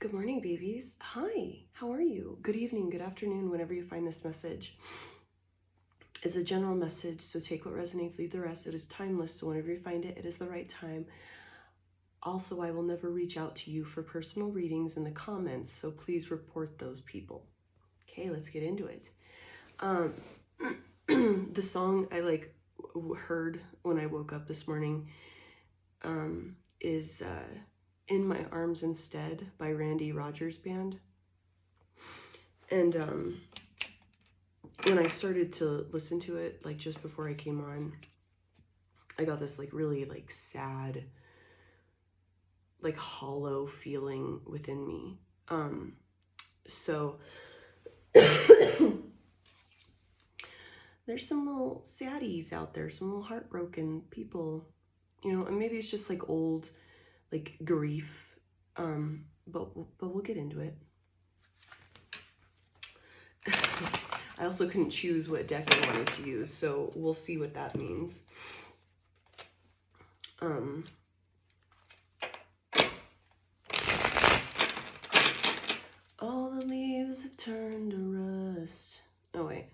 Good morning, babies. Hi, how are you? Good evening, good afternoon, whenever you find this message. It's a general message, so take what resonates, leave the rest. It is timeless, so whenever you find it, it is the right time. Also, I will never reach out to you for personal readings in the comments, so please report those people. Okay, let's get into it. The song I heard when I woke up this morning is In My Arms Instead by Randy Rogers Band. And when I started to listen to it, like just before I came on, I got this really sad, hollow feeling within me. So there's some little saddies out there, some little heartbroken people, and maybe it's just old, grief. But we'll get into it. I also couldn't choose what deck I wanted to use, so we'll see what that means. All the leaves have turned to rust. Oh, wait.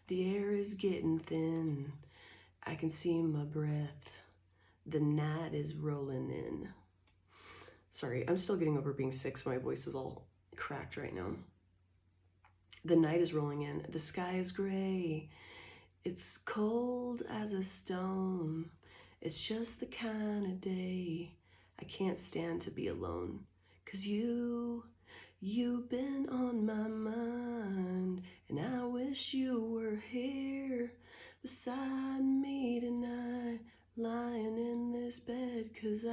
The air is getting thin. I can see my breath. The night is rolling in. Sorry, I'm still getting over being sick, so my voice is all cracked right now. The night is rolling in. The sky is gray. It's cold as a stone. It's just the kind of day I can't stand to be alone. 'Cause you've been on my mind, and I wish you were here beside me tonight, lying in this bed. 'Cause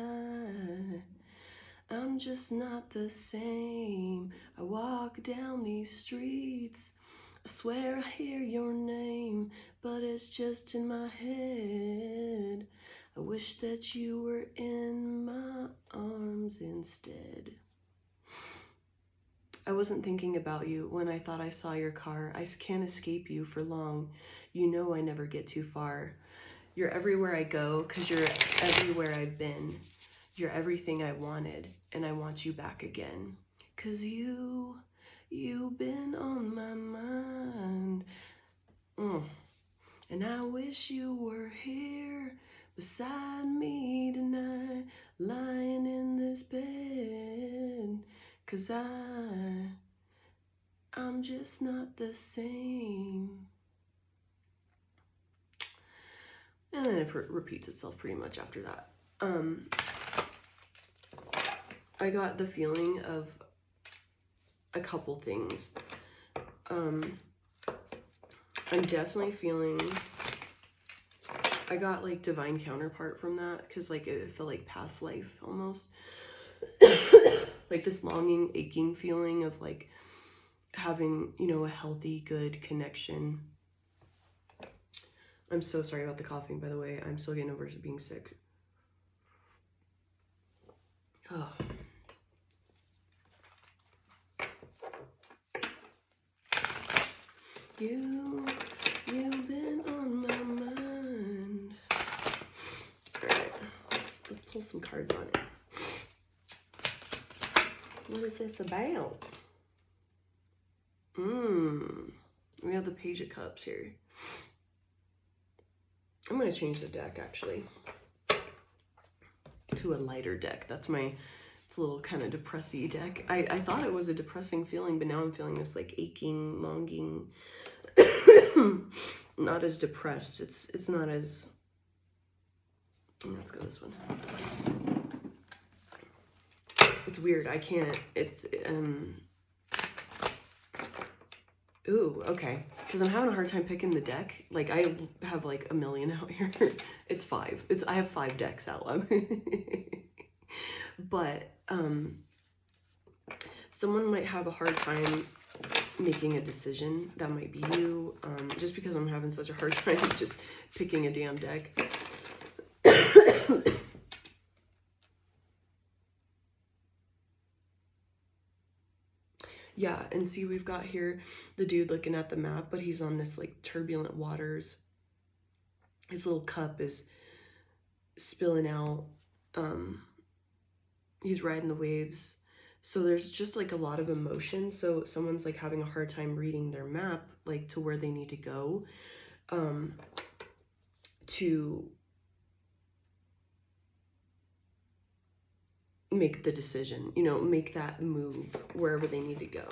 I'm just not the same. I walk down these streets, I swear I hear your name, but it's just in my head. I wish that you were in my arms instead. I wasn't thinking about you when I thought I saw your car. I can't escape you for long. You know I never get too far. You're everywhere I go, 'cause you're everywhere I've been. You're everything I wanted, and I want you back again. 'Cause you've been on my mind. And I wish you were here beside me tonight, lying in this bed. 'Cause I'm just not the same. And then it repeats itself pretty much after that. I got the feeling of a couple things. I'm definitely feeling, I got divine counterpart from that, because it felt like past life almost. This longing, aching feeling of having, a healthy, good connection. I'm so sorry about the coughing, by the way. I'm still getting over being sick. Oh. You've been on my mind. Alright, let's pull some cards on it. What is this about? We have the Page of Cups here. I'm going to change the deck, actually, to a lighter deck. It's a little kind of depressy deck. I thought it was a depressing feeling, but now I'm feeling this aching, longing. Not as depressed. It's not as... Let's go this one. It's weird. I can't... It's... Ooh, okay. Because I'm having a hard time picking the deck. I have a million out here. It's 5. I have 5 decks out. But someone might have a hard time making a decision. That might be you. Just because I'm having such a hard time just picking a damn deck. Yeah, and see, we've got here the dude looking at the map, but he's on this turbulent waters. His little cup is spilling out. He's riding the waves. So there's just like a lot of emotion. So someone's like having a hard time reading their map, like to where they need to go, to make the decision, you know, make that move wherever they need to go.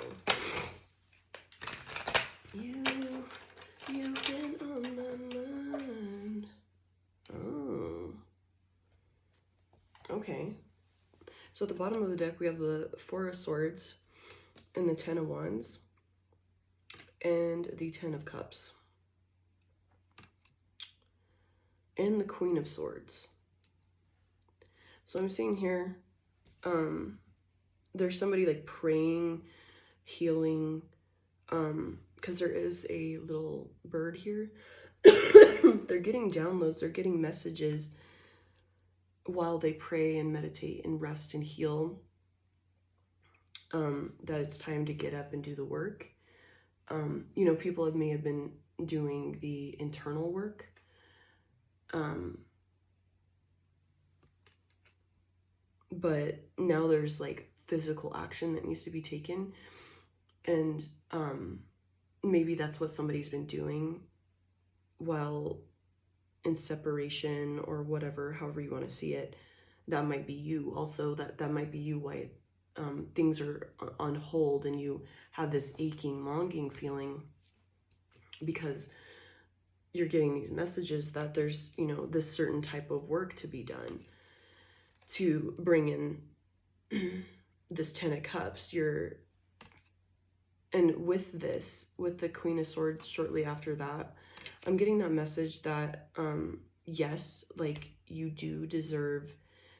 You've been on my mind. Oh. Okay. So at the bottom of the deck, we have the Four of Swords and the Ten of Wands and the Ten of Cups and the Queen of Swords. So I'm seeing here, there's somebody like praying, healing, because there is a little bird here. They're getting downloads, they're getting messages while they pray and meditate and rest and heal, that it's time to get up and do the work. You know, people may have been doing the internal work, but now there's like physical action that needs to be taken, and maybe that's what somebody's been doing while in separation or whatever, however you want to see it. That might be you also, that might be you, why things are on hold and you have this aching, longing feeling because you're getting these messages that there's, you know, this certain type of work to be done to bring in this Ten of Cups. And with this, with the Queen of Swords shortly after that, I'm getting that message that, yes, like you do deserve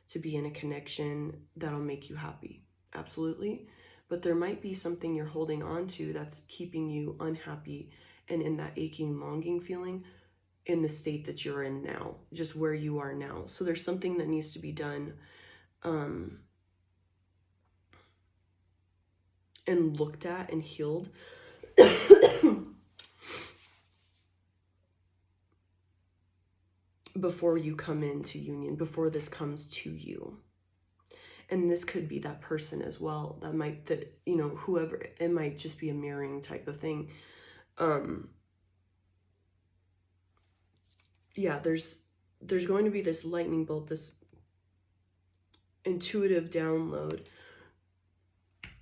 to be in a connection that'll make you happy. Absolutely. But there might be something you're holding on to that's keeping you unhappy and in that aching, longing feeling in the state that you're in now, just where you are now. So there's something that needs to be done, and looked at and healed before you come into union, before this comes to you. And this could be that person as well. That might, that, you know, whoever, it might just be a mirroring type of thing. Yeah, there's going to be this lightning bolt, this intuitive download,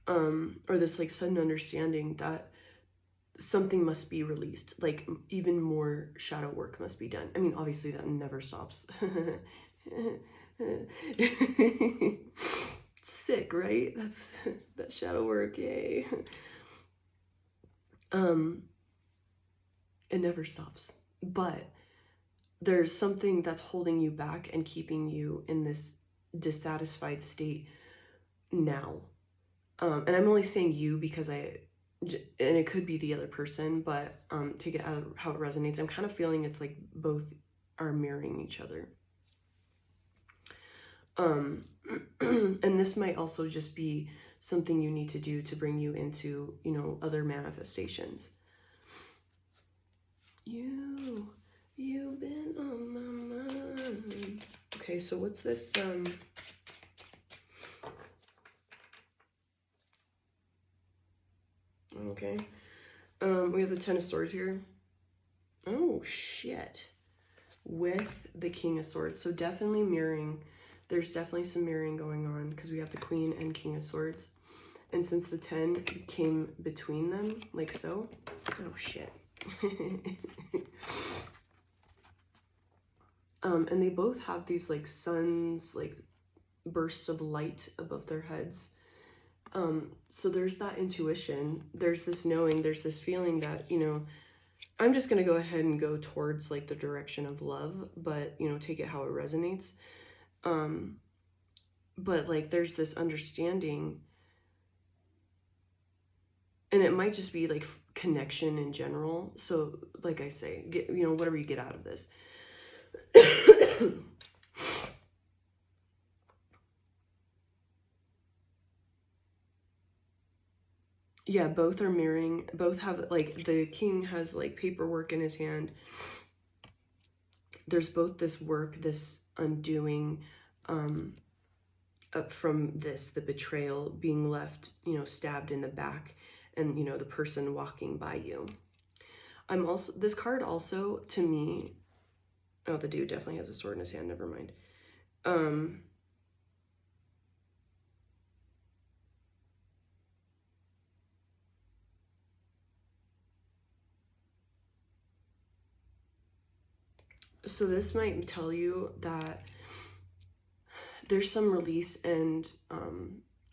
or this like sudden understanding that something must be released, like even more shadow work must be done. I mean, obviously that never stops. Sick, right? That's that shadow work, yay. It never stops. But there's something that's holding you back and keeping you in this dissatisfied state now. And I'm only saying you because and it could be the other person, but take it how it resonates. I'm kind of feeling it's like both are mirroring each other. And this might also just be something you need to do to bring you into, you know, other manifestations. You've been on my mind. Okay, so what's this? Okay. We have the Ten of Swords here. Oh, shit. With the King of Swords. So definitely mirroring. There's definitely some mirroring going on because we have the Queen and King of Swords. And since the 10 came between them, like so. Oh, shit. And they both have these like suns, like bursts of light above their heads. So there's that intuition, there's this knowing, there's this feeling that, you know, I'm just going to go ahead and go towards like the direction of love, but, you know, take it how it resonates. But like there's this understanding, and it might just be like connection in general. So like I say, get, you know, whatever you get out of this. Yeah, both are mirroring. Both have, like, the king has, like, paperwork in his hand. There's both this work, this undoing, from this, the betrayal, being left, stabbed in the back, and, the person walking by you. This card also, to me, oh, the dude definitely has a sword in his hand, never mind. So this might tell you that there's some release and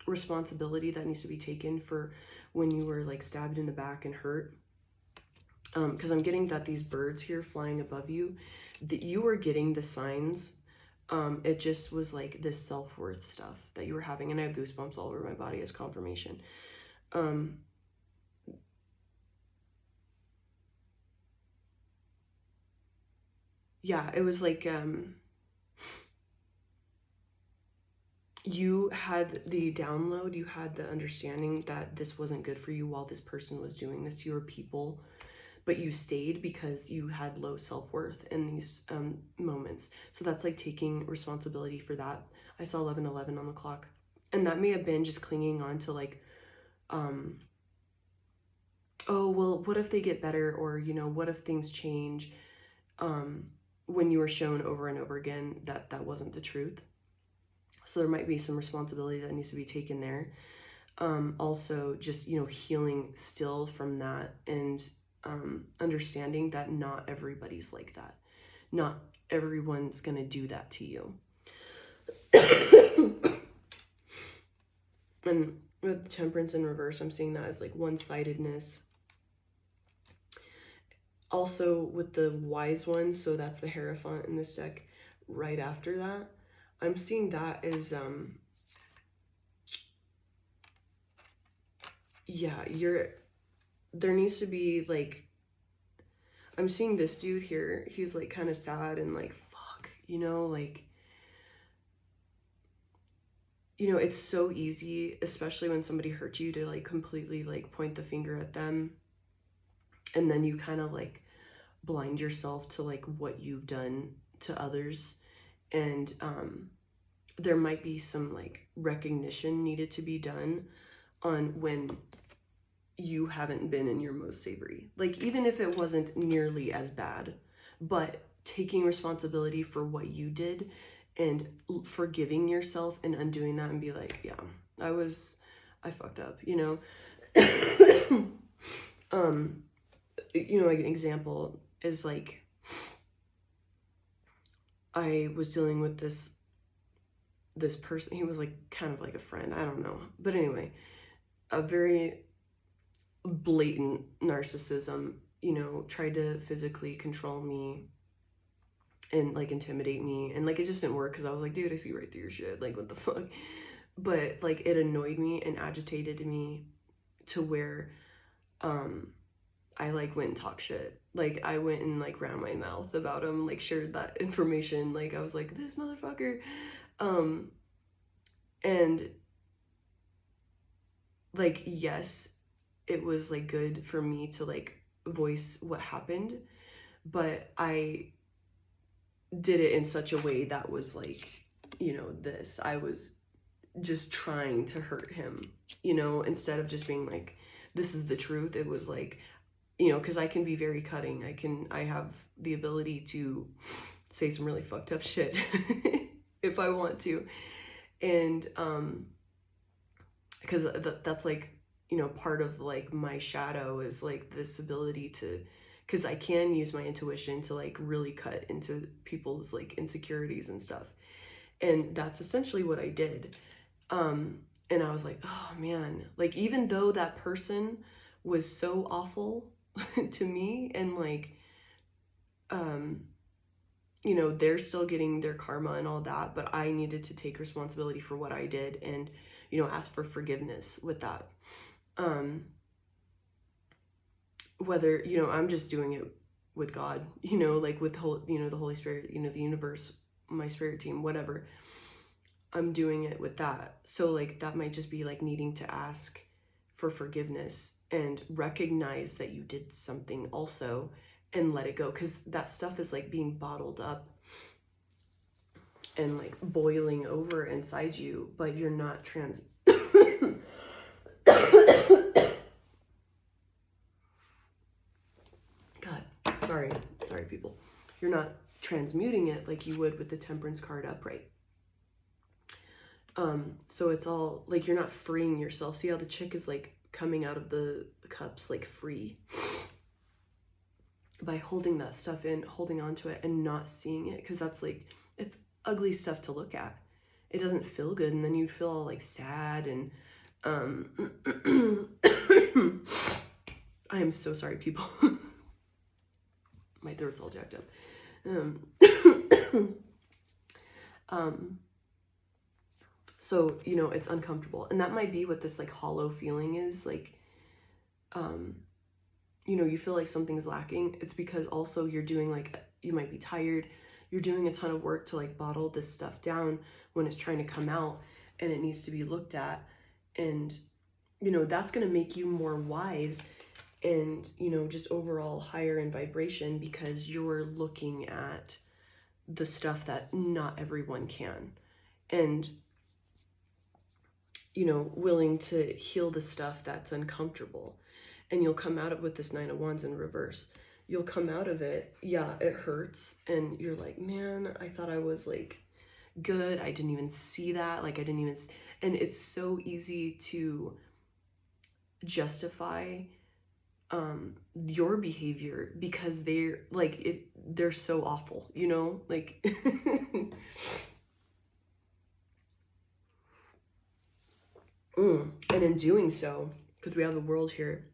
responsibility that needs to be taken for when you were like stabbed in the back and hurt. Because I'm getting that these birds here flying above you, that you were getting the signs. It just was like this self-worth stuff that you were having, and I have goosebumps all over my body as confirmation. Yeah, it was like you had the download, you had the understanding that this wasn't good for you while this person was doing this to your people, but you stayed because you had low self-worth in these moments. So that's like taking responsibility for that. I saw 11:11 on the clock, and that may have been just clinging on to like, oh, well, what if they get better, or what if things change, when you were shown over and over again that that wasn't the truth. So there might be some responsibility that needs to be taken there. Also just, healing still from that, and understanding that not everybody's like that. Not everyone's gonna do that to you. And with Temperance in reverse, I'm seeing that as like one-sidedness. Also with the Wise One, so that's the Hierophant in this deck right after that, I'm seeing that as yeah, there needs to be like, I'm seeing this dude here, he's like kind of sad and like, fuck, like, it's so easy, especially when somebody hurts you, to like completely like point the finger at them, and then you kind of like blind yourself to like what you've done to others. And there might be some like recognition needed to be done on when you haven't been in your most savory, like even if it wasn't nearly as bad, but taking responsibility for what you did and forgiving yourself and undoing that, and be like, yeah, I fucked up, like an example is like, I was dealing with this person. He was like kind of like a friend, I don't know, but anyway, a very blatant narcissism, tried to physically control me and like intimidate me, and like it just didn't work, because I was like, dude, I see right through your shit, like what the fuck. But like it annoyed me and agitated me to where I like went and talked shit. Like I went and like ran my mouth about him, like shared that information, like I was like, this motherfucker. And like, yes, it was like good for me to like voice what happened, but I did it in such a way that was like, I was just trying to hurt him, instead of just being like, this is the truth. It was like, because I can be very cutting. I have the ability to say some really fucked up shit if I want to. And because that's like, part of like my shadow is like this ability to, because I can use my intuition to like really cut into people's like insecurities and stuff. And that's essentially what I did. And I was like, oh man, like even though that person was so awful to me, and like, they're still getting their karma and all that, but I needed to take responsibility for what I did, and, ask for forgiveness with that. Whether, I'm just doing it with God, like with the Holy Spirit, the universe, my spirit team, whatever. I'm doing it with that. So like that might just be like needing to ask for forgiveness and recognize that you did something also, and let it go, because that stuff is like being bottled up. and like boiling over inside you, but you're not God, sorry people. You're not transmuting it like you would with the Temperance card upright. So it's all like you're not freeing yourself. See how the chick is like coming out of the cups like free by holding that stuff in, holding on to it and not seeing it, because that's like, it's ugly stuff to look at. It doesn't feel good, and then you feel all like sad and I am so sorry, people. My throat's all jacked up. So, you know, it's uncomfortable. And that might be what this like hollow feeling is. Like, you know, you feel like something's lacking. It's because also you're doing like, you might be tired. You're doing a ton of work to like bottle this stuff down when it's trying to come out, and it needs to be looked at. And, you know, that's going to make you more wise and, you know, just overall higher in vibration, because you're looking at the stuff that not everyone can. And, you know, willing to heal the stuff that's uncomfortable. And you'll come out of with this 9 of Wands in reverse. You'll come out of it, yeah, it hurts, and you're like, man, I thought I was like good. I didn't even see that. Like I didn't even, and it's so easy to justify your behavior because they're so awful, you know, like and in doing so, because we have the World here,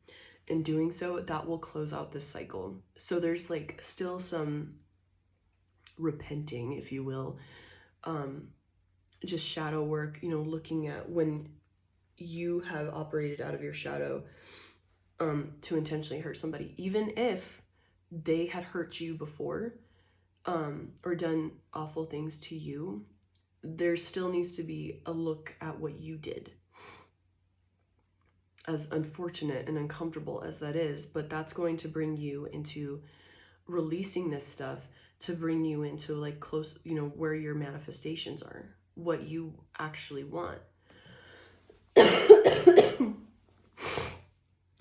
in doing so, that will close out this cycle. So there's like still some repenting, if you will, just shadow work, you know, looking at when you have operated out of your shadow to intentionally hurt somebody, even if they had hurt you before or done awful things to you. There still needs to be a look at what you did, as unfortunate and uncomfortable as that is, but that's going to bring you into releasing this stuff, to bring you into like close, you know, where your manifestations are, what you actually want.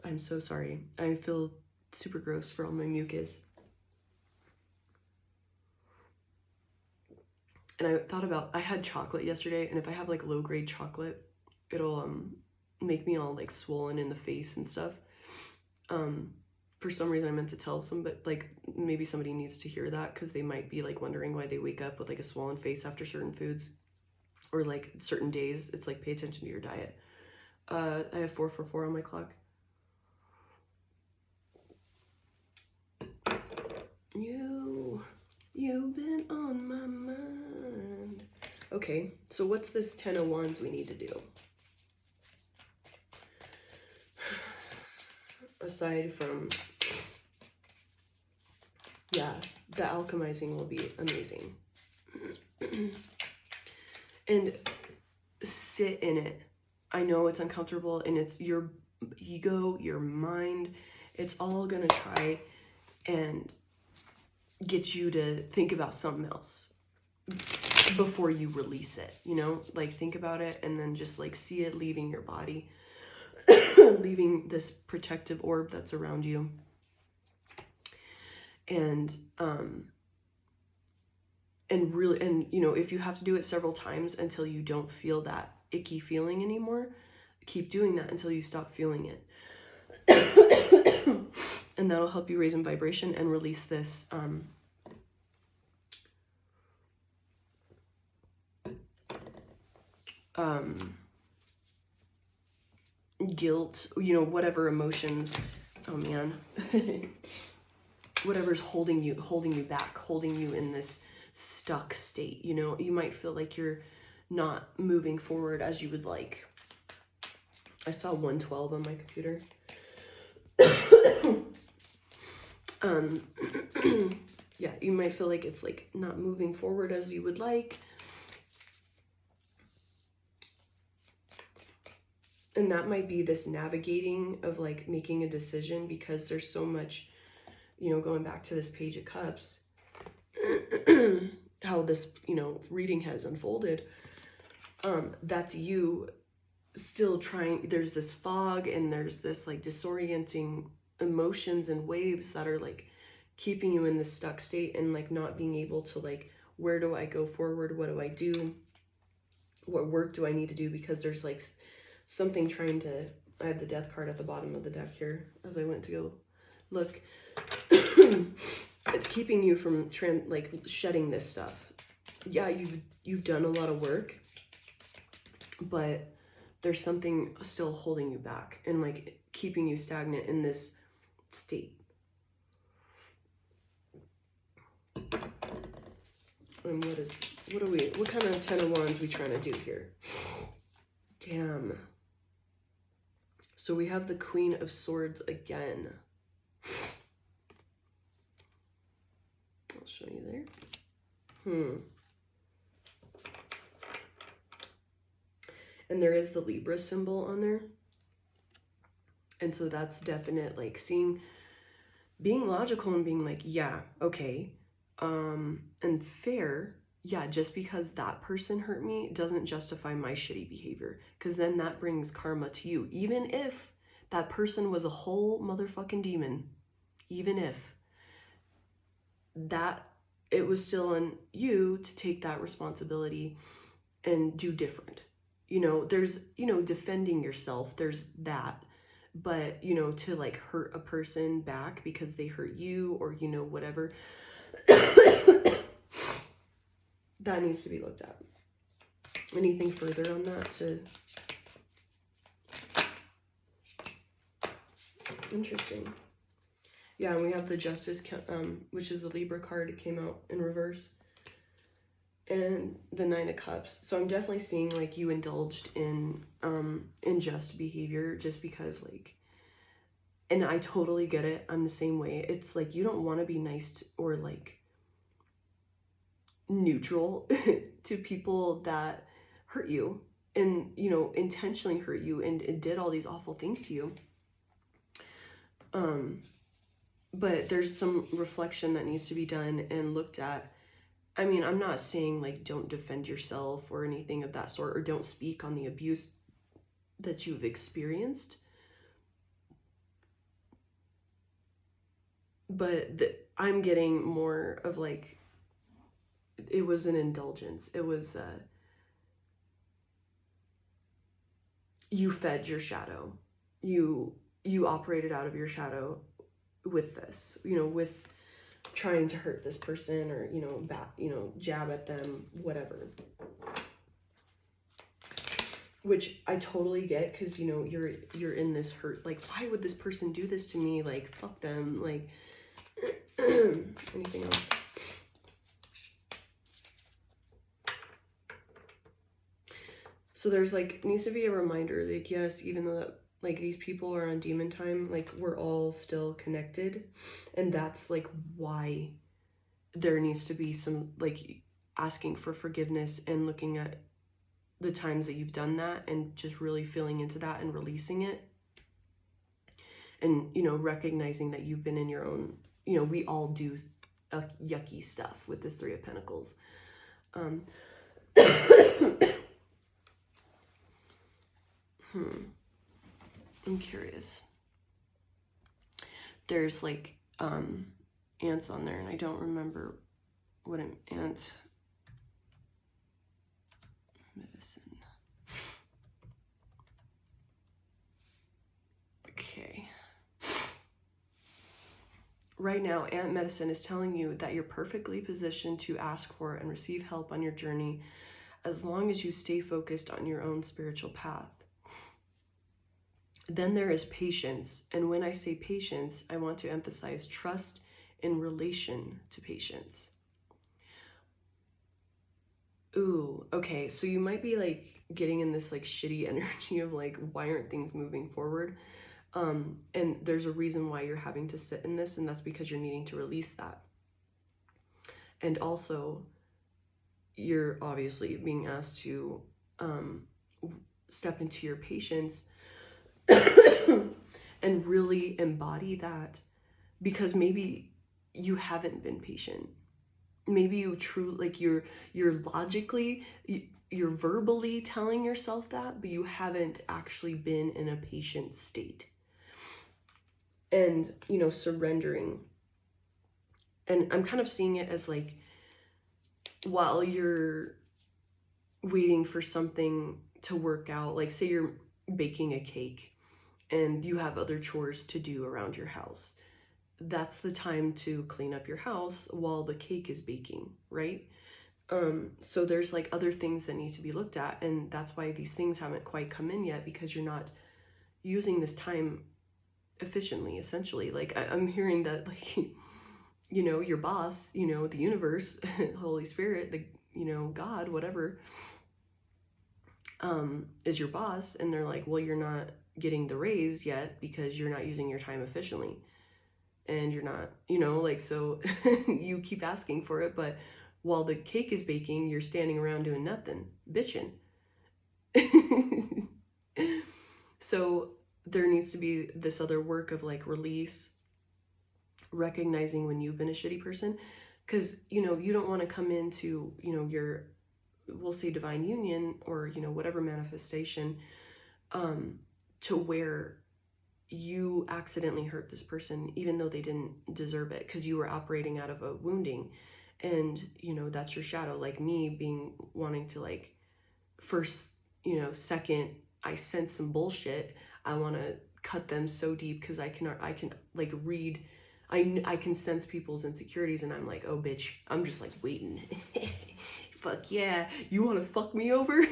I'm so sorry. I feel super gross for all my mucus. And I thought about, I had chocolate yesterday, and if I have like low grade chocolate, it'll make me all like swollen in the face and stuff. For some reason I meant to tell somebody, like maybe somebody needs to hear that, because they might be like wondering why they wake up with like a swollen face after certain foods or like certain days. It's like, pay attention to your diet. I have 444 on my clock. You've been on my mind. Okay, so what's this 10 of Wands we need to do? Aside from, yeah, the alchemizing will be amazing. And sit in it. I know it's uncomfortable, and it's your ego, your mind. It's all gonna try and get you to think about something else before you release it, you know? Like, think about it and then just like see it leaving your body, leaving this protective orb that's around you. And really, and you know, if you have to do it several times until you don't feel that icky feeling anymore, keep doing that until you stop feeling it. And that'll help you raise in vibration and release this guilt, you know, whatever emotions, oh man, whatever's holding you back, holding you in this stuck state. You know, you might feel like you're not moving forward as you would like. I saw 112 on my computer. Yeah, you might feel like it's like not moving forward as you would like. And that might be this navigating of like making a decision, because there's so much, you know, going back to this Page of Cups, how this, reading has unfolded, that's you still trying. There's this fog and there's this like disorienting emotions and waves that are like keeping you in this stuck state and like not being able to like, where do I go forward? What do I do? What work do I need to do? Because there's like something trying to, I have the death card at the bottom of the deck here as I went to go look. It's keeping you from shedding this stuff. Yeah, you've done a lot of work, but there's something still holding you back and like keeping you stagnant in this state. And what kind of 10 of Wands we trying to do here? Damn. So we have the Queen of Swords again. I'll show you there. And there is the Libra symbol on there. And so that's definite, like being logical and being like, yeah, okay. And fair, yeah, just because that person hurt me doesn't justify my shitty behavior. Because then that brings karma to you. Even if that person was a whole motherfucking demon, even if that, it was still on you to take that responsibility and do different. There's, defending yourself, there's that. But, to like hurt a person back because they hurt you or, whatever, that needs to be looked at. Anything further on that Interesting. Yeah, and we have the Justice, which is the Libra card. It came out in reverse. And the Nine of Cups. So I'm definitely seeing like you indulged in unjust behavior just because like, and I totally get it. I'm the same way. It's like you don't want to be nice or like neutral to people that hurt you and intentionally hurt you and did all these awful things to you. But there's some reflection that needs to be done and looked at. I mean, I'm not saying like don't defend yourself or anything of that sort, or don't speak on the abuse that you've experienced. But I'm getting more of like, it was an indulgence. It was, you fed your shadow. You operated out of your shadow with this, with trying to hurt this person or, jab at them, whatever. Which I totally get because, you're in this hurt. Like, why would this person do this to me? Like, fuck them. Like, anything else? So there's like, needs to be a reminder, like, yes, even though that, like, these people are on demon time, like, we're all still connected. And that's like why there needs to be some like asking for forgiveness and looking at the times that you've done that and just really feeling into that and releasing it. And, recognizing that you've been in your own, we all do yucky stuff with this Three of Pentacles. I'm curious. There's like ants on there and I don't remember what an ant medicine. Okay. Right now, ant medicine is telling you that you're perfectly positioned to ask for and receive help on your journey as long as you stay focused on your own spiritual path. Then there is patience. And when I say patience, I want to emphasize trust in relation to patience. Ooh, okay. So you might be like getting in this like shitty energy of like, why aren't things moving forward? And there's a reason why you're having to sit in this, and that's because you're needing to release that. And also, you're obviously being asked to step into your patience and really embody that, because maybe you haven't been patient. maybe you like you're logically, you're verbally telling yourself that, but you haven't actually been in a patient state. And, surrendering. And I'm kind of seeing it as like, while you're waiting for something to work out, like say you're baking a cake and you have other chores to do around your house, that's the time to clean up your house while the cake is baking, right? So there's like other things that need to be looked at, and that's why these things haven't quite come in yet, because you're not using this time efficiently, essentially. Like I'm hearing that, like, your boss, the universe, Holy Spirit, God, whatever, is your boss, and they're like, well, you're not getting the raise yet because you're not using your time efficiently. And you're not, like, so you keep asking for it, but while the cake is baking, you're standing around doing nothing, bitching. So there needs to be this other work of like release, recognizing when you've been a shitty person, because you don't want to come into your, we'll say, divine union, or whatever manifestation, to where you accidentally hurt this person even though they didn't deserve it, because you were operating out of a wounding. And that's your shadow, like me being wanting to, like, first, second I sense some bullshit, I want to cut them so deep, because I can like read, I can sense people's insecurities, and I'm like, oh bitch, I'm just like waiting. Fuck yeah, you want to fuck me over?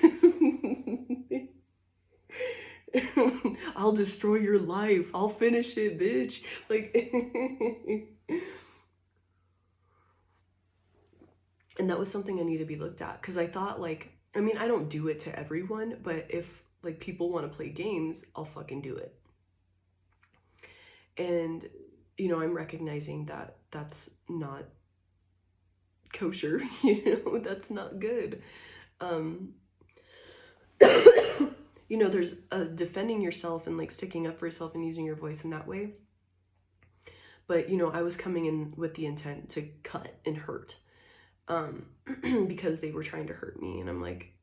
I'll destroy your life, I'll finish it, bitch. Like, and that was something I need to be looked at, because I thought, like, I mean, I don't do it to everyone, but if like people want to play games, I'll fucking do it. And I'm recognizing that that's not kosher. That's not good. There's defending yourself and like sticking up for yourself and using your voice in that way. But I was coming in with the intent to cut and hurt, because they were trying to hurt me, and I'm like,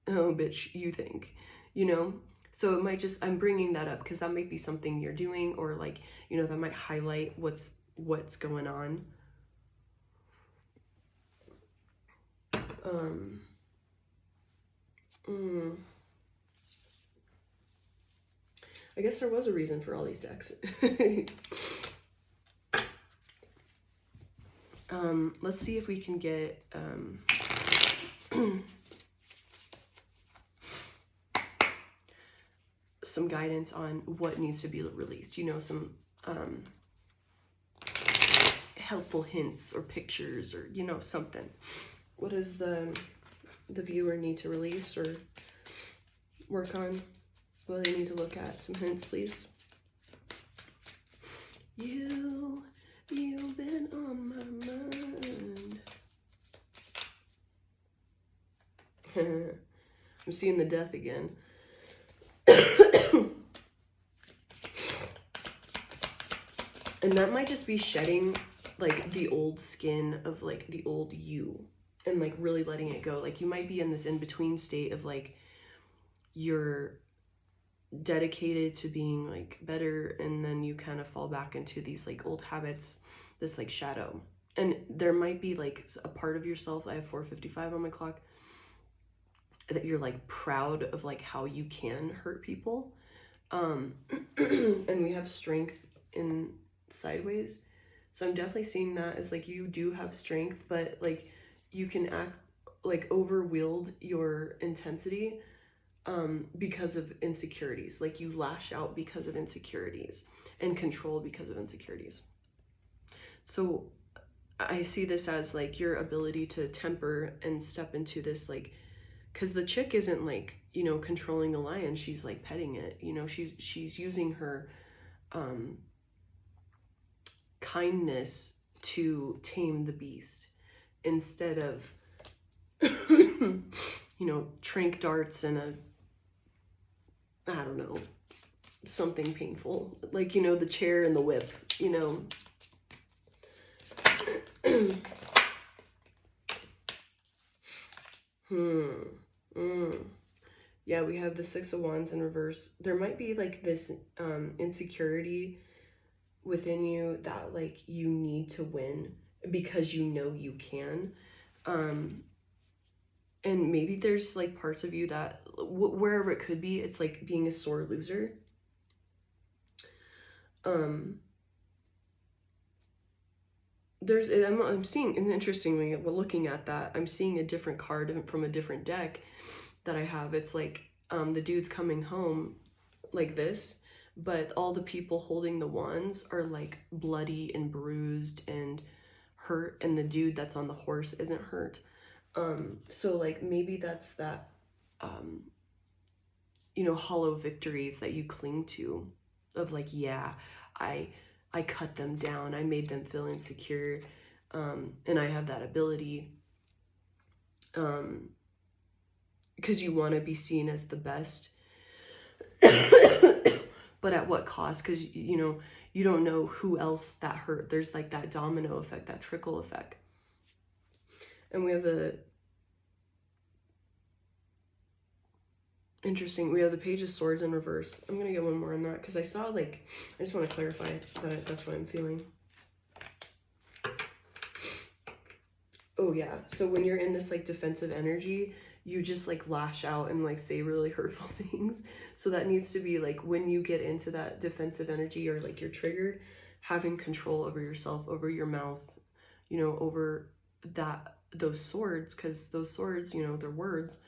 oh bitch, you think, so it might just, I'm bringing that up because that might be something you're doing, or like, that might highlight what's going on. I guess there was a reason for all these decks. Let's see if we can get some guidance on what needs to be released. Some helpful hints or pictures, or something. What does the viewer need to release or work on? What do they need to look at? Some hints, please. You've been on my mind. I'm seeing the death again. And that might just be shedding like the old skin of like the old you, and like really letting it go. Like you might be in this in-between state of like you're dedicated to being like better, and then you kind of fall back into these like old habits, this like shadow. And there might be like a part of yourself, I have 4:55 on my clock, that you're like proud of like how you can hurt people, and we have strength in sideways. So I'm definitely seeing that as like you do have strength, but like you can act like overwield your intensity because of insecurities. Like you lash out because of insecurities, and control because of insecurities. So I see this as like your ability to temper and step into this, like, because the chick isn't like controlling the lion, she's like petting it, she's using her kindness to tame the beast, instead of trank darts and I don't know, something painful, like the chair and the whip. Yeah, we have the Six of Wands in reverse. There might be like this insecurity within you that like you need to win because you know you can. And maybe there's like parts of you that wherever it could be, it's like being a sore loser. I'm seeing, and interestingly, while looking at that, I'm seeing a different card from a different deck that I have. It's like the dude's coming home like this, but all the people holding the wands are like bloody and bruised and hurt, and the dude that's on the horse isn't hurt. So like maybe that's that hollow victories that you cling to of like, yeah, I cut them down, I made them feel insecure, and I have that ability, because you want to be seen as the best. But at what cost? Because you don't know who else that hurt. There's like that domino effect, that trickle effect. And we have the Page of Swords in reverse. I'm gonna get one more on that because I saw like, I just want to clarify that that's what I'm feeling. Oh yeah, so when you're in this like defensive energy, you just like lash out and like say really hurtful things. So that needs to be like, when you get into that defensive energy or like you're triggered, having control over yourself, over your mouth, over those swords, because those swords, they're words,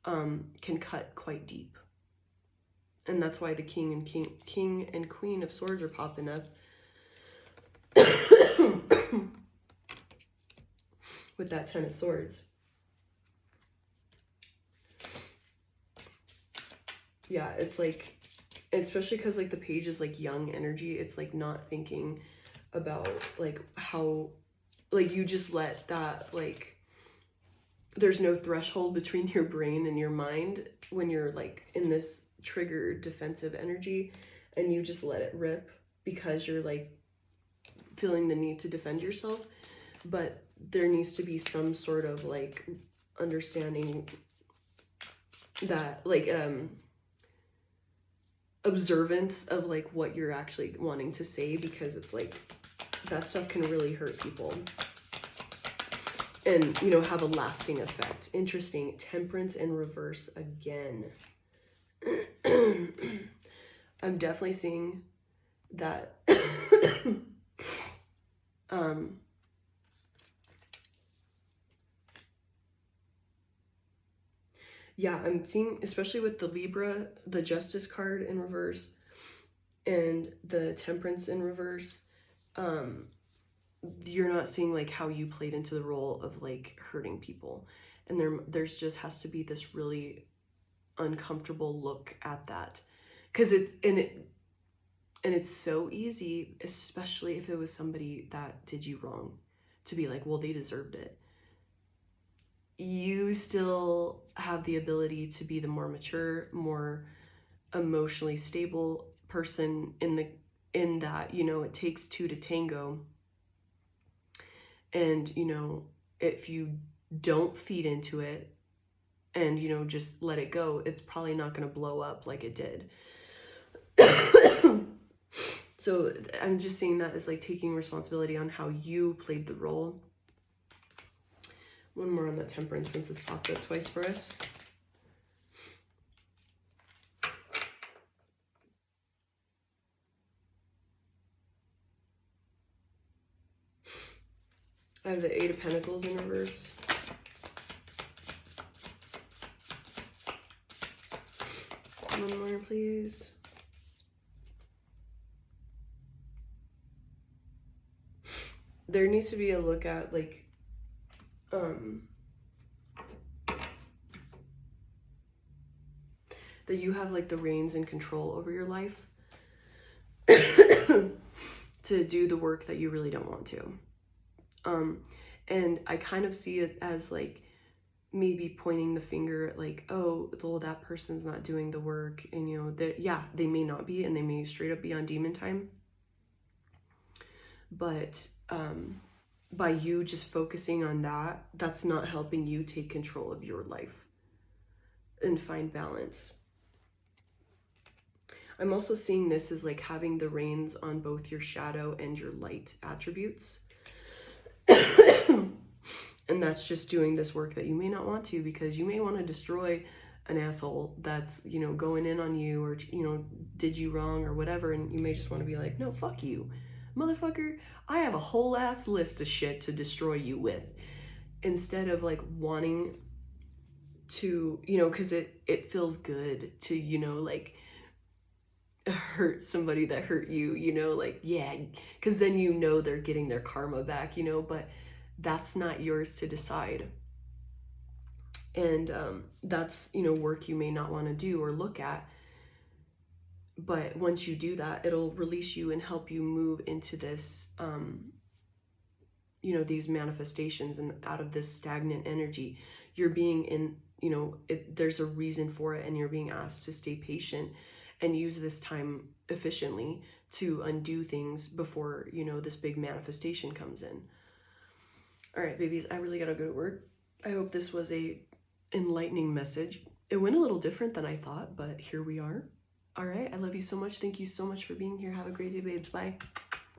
can cut quite deep. And that's why the king and queen of swords are popping up. With that 10 of swords. Yeah, it's like, especially because like the page is like young energy, it's like not thinking about like how, like you just let that, like there's no threshold between your brain and your mind when you're like in this triggered defensive energy, and you just let it rip because you're like feeling the need to defend yourself. But there needs to be some sort of like understanding that like observance of like what you're actually wanting to say, because it's like that stuff can really hurt people and have a lasting effect. Interesting. Temperance in reverse again. I'm definitely seeing that yeah, I'm seeing, especially with the Libra, the Justice card in reverse and the Temperance in reverse, you're not seeing like how you played into the role of like hurting people, and there's just has to be this really uncomfortable look at that, because it's so easy, especially if it was somebody that did you wrong, to be like, well, they deserved it. You still have the ability to be the more mature, more emotionally stable person in that, it takes two to tango. And, if you don't feed into it and, just let it go, it's probably not going to blow up like it did. So I'm just seeing that as like taking responsibility on how you played the role. One more on that Temperance, since it's popped up twice for us. I have the Eight of Pentacles in reverse. One more, please. There needs to be a look at like that you have like the reins and control over your life to do the work that you really don't want to. And I kind of see it as like maybe pointing the finger at like, oh, well, that person's not doing the work, and they may not be, and they may straight up be on demon time. But by you just focusing on that, that's not helping you take control of your life and find balance. I'm also seeing this as like having the reins on both your shadow and your light attributes. And that's just doing this work that you may not want to, because you may want to destroy an asshole that's, you know, going in on you, or, you know, did you wrong or whatever. And you may just want to be like, no, fuck you, motherfucker. I have a whole ass list of shit to destroy you with. Instead of like wanting to, you know, because it feels good to, you know, like hurt somebody that hurt you, you know, like, yeah, because then you know they're getting their karma back, you know, but that's not yours to decide. And that's, you know, work you may not want to do or look at. But once you do that, it'll release you and help you move into this, you know, these manifestations, and out of this stagnant energy. You're being in, you know, there's a reason for it, and you're being asked to stay patient and use this time efficiently to undo things before, you know, this big manifestation comes in. All right, babies, I really gotta go to work. I hope this was a enlightening message. It went a little different than I thought, but here we are. All right, I love you so much. Thank you so much for being here. Have a great day, babes. Bye.